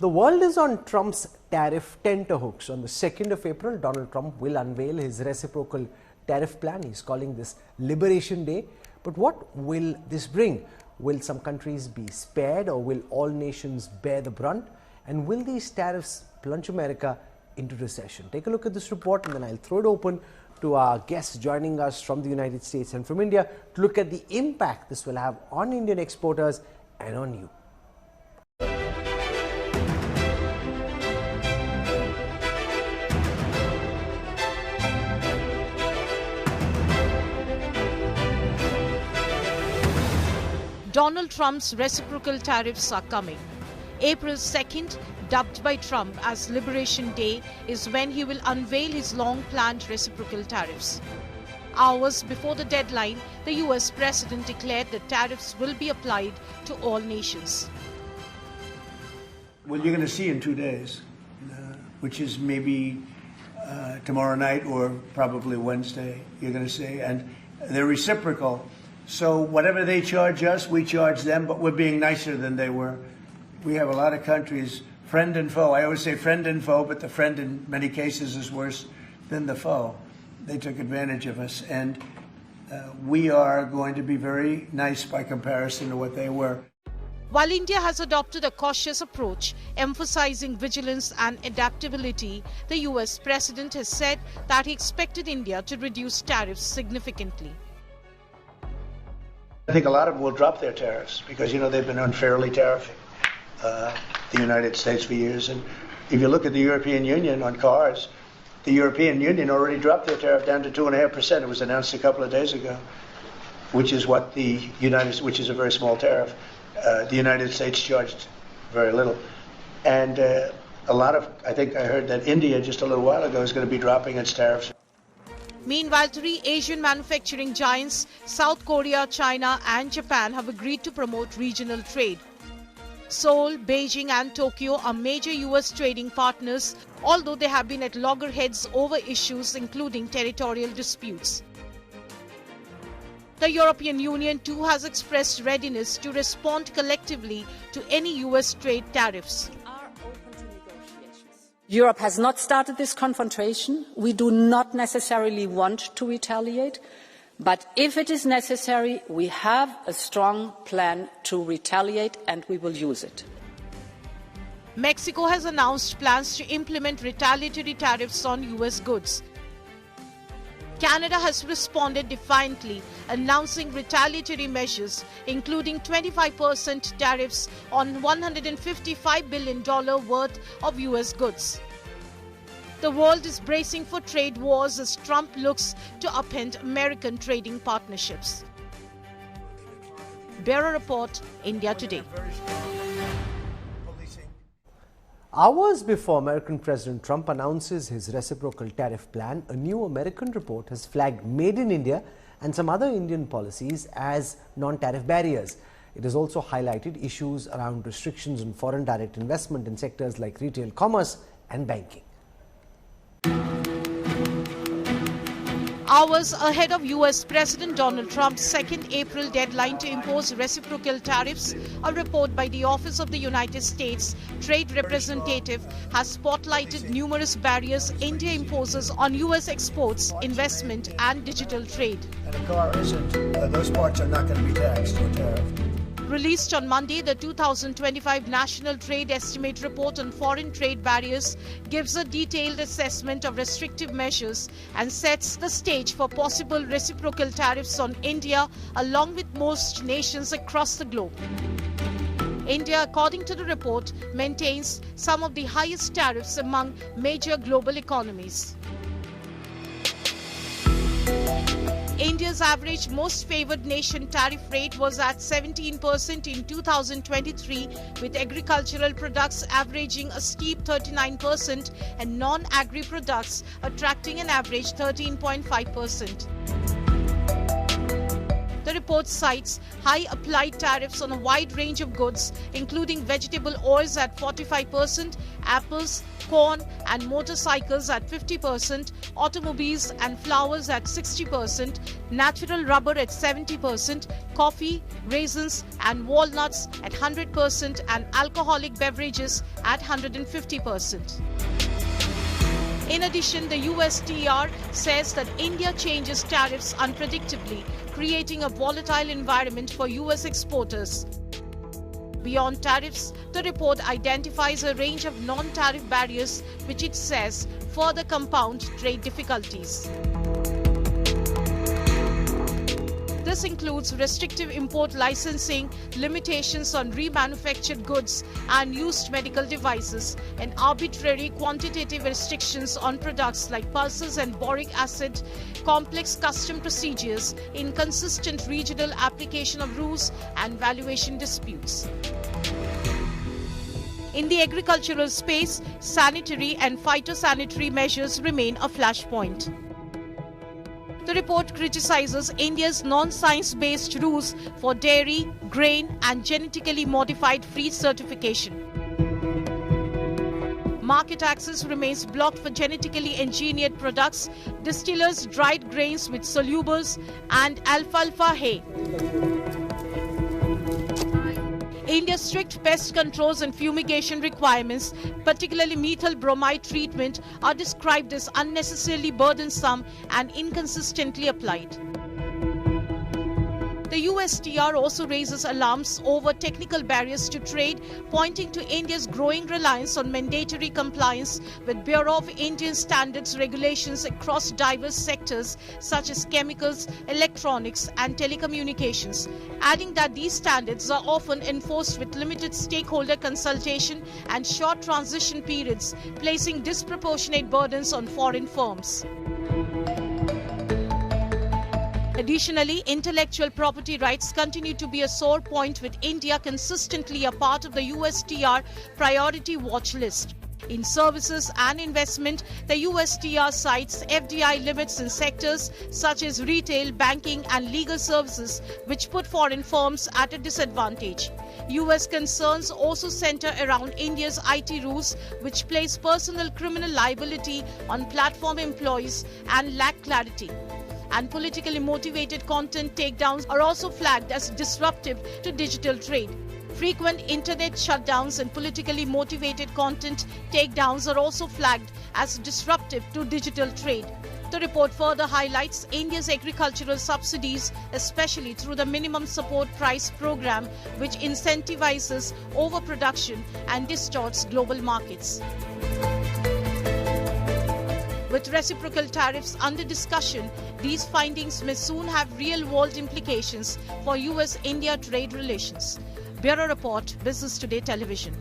The world is on Trump's tariff tenterhooks. On the 2nd of April, Donald Trump will unveil his reciprocal tariff plan. He's calling this Liberation Day. But what will this bring? Will some countries be spared, or will all nations bear the brunt? And will these tariffs plunge America into recession? Take a look at this report, and then I'll throw it open to our guests joining us from the United States and from India to look at the impact this will have on Indian exporters and on you. Donald Trump's reciprocal tariffs are coming. April 2nd, dubbed by Trump as Liberation Day, is when he will unveil his long-planned reciprocal tariffs. Hours before the deadline, the US president declared that tariffs will be applied to all nations. Well, you're going to see in 2 days, which is maybe tomorrow night or probably Wednesday, you're going to see, and they're reciprocal. So whatever they charge us, we charge them, but we're being nicer than they were. We have a lot of countries, friend and foe. I always say friend and foe, but the friend in many cases is worse than the foe. They took advantage of us, and we are going to be very nice by comparison to what they were. While India has adopted a cautious approach, emphasizing vigilance and adaptability, the US president has said that he expected India to reduce tariffs significantly. I think a lot of them will drop their tariffs because, they've been unfairly tariffing the United States for years. And if you look at the European Union on cars, the European Union already dropped their tariff down to 2.5%. It was announced a couple of days ago, which is what which is a very small tariff. The United States charged very little. And I think I heard that India just a little while ago is going to be dropping its tariffs. Meanwhile, three Asian manufacturing giants, South Korea, China and Japan, have agreed to promote regional trade. Seoul, Beijing and Tokyo are major US trading partners, although they have been at loggerheads over issues including territorial disputes. The European Union too has expressed readiness to respond collectively to any US trade tariffs. Europe has not started this confrontation. We do not necessarily want to retaliate, but if it is necessary, we have a strong plan to retaliate and we will use it. Mexico has announced plans to implement retaliatory tariffs on US goods. Canada has responded defiantly, announcing retaliatory measures, including 25% tariffs on $155 billion worth of US goods. The world is bracing for trade wars as Trump looks to upend American trading partnerships. Bureau Report, India Today. Hours before American President Trump announces his reciprocal tariff plan, a new American report has flagged Made in India and some other Indian policies as non-tariff barriers. It has also highlighted issues around restrictions on foreign direct investment in sectors like retail commerce and banking. Hours ahead of US President Donald Trump's 2nd April deadline to impose reciprocal tariffs, a report by the Office of the United States Trade Representative has spotlighted numerous barriers India imposes on US exports, investment and digital trade. And a car isn't, those parts are not going to be taxed or tariffed. Released on Monday, the 2025 National Trade Estimate Report on Foreign Trade Barriers gives a detailed assessment of restrictive measures and sets the stage for possible reciprocal tariffs on India, along with most nations across the globe. India, according to the report, maintains some of the highest tariffs among major global economies. India's average most favoured nation tariff rate was at 17% in 2023, with agricultural products averaging a steep 39% and non-agri products attracting an average 13.5%. The report cites high applied tariffs on a wide range of goods, including vegetable oils at 45%, apples, corn and motorcycles at 50%, automobiles and flowers at 60%, natural rubber at 70%, coffee, raisins and walnuts at 100% and alcoholic beverages at 150%. In addition, the USTR says that India changes tariffs unpredictably, creating a volatile environment for US exporters. Beyond tariffs, the report identifies a range of non-tariff barriers which it says further compound trade difficulties. This includes restrictive import licensing, limitations on remanufactured goods and used medical devices, and arbitrary quantitative restrictions on products like pulses and boric acid, complex custom procedures, inconsistent regional application of rules, and valuation disputes. In the agricultural space, sanitary and phytosanitary measures remain a flashpoint. The report criticizes India's non-science-based rules for dairy, grain and genetically modified feed certification. Market access remains blocked for genetically engineered products, distillers' dried grains with solubles and alfalfa hay. India's strict pest controls and fumigation requirements, particularly methyl bromide treatment, are described as unnecessarily burdensome and inconsistently applied. The USTR also raises alarms over technical barriers to trade, pointing to India's growing reliance on mandatory compliance with Bureau of Indian Standards regulations across diverse sectors such as chemicals, electronics and telecommunications, adding that these standards are often enforced with limited stakeholder consultation and short transition periods, placing disproportionate burdens on foreign firms. Additionally, intellectual property rights continue to be a sore point, with India consistently a part of the USTR priority watch list. In services and investment, the USTR cites FDI limits in sectors such as retail, banking and legal services, which put foreign firms at a disadvantage. US concerns also center around India's IT rules, which place personal criminal liability on platform employees and lack clarity. And politically motivated content takedowns are also flagged as disruptive to digital trade. Frequent internet shutdowns and politically motivated content takedowns are also flagged as disruptive to digital trade. The report further highlights India's agricultural subsidies, especially through the minimum support price program, which incentivizes overproduction and distorts global markets. With reciprocal tariffs under discussion, these findings may soon have real-world implications for US-India trade relations. Bureau Report, Business Today Television.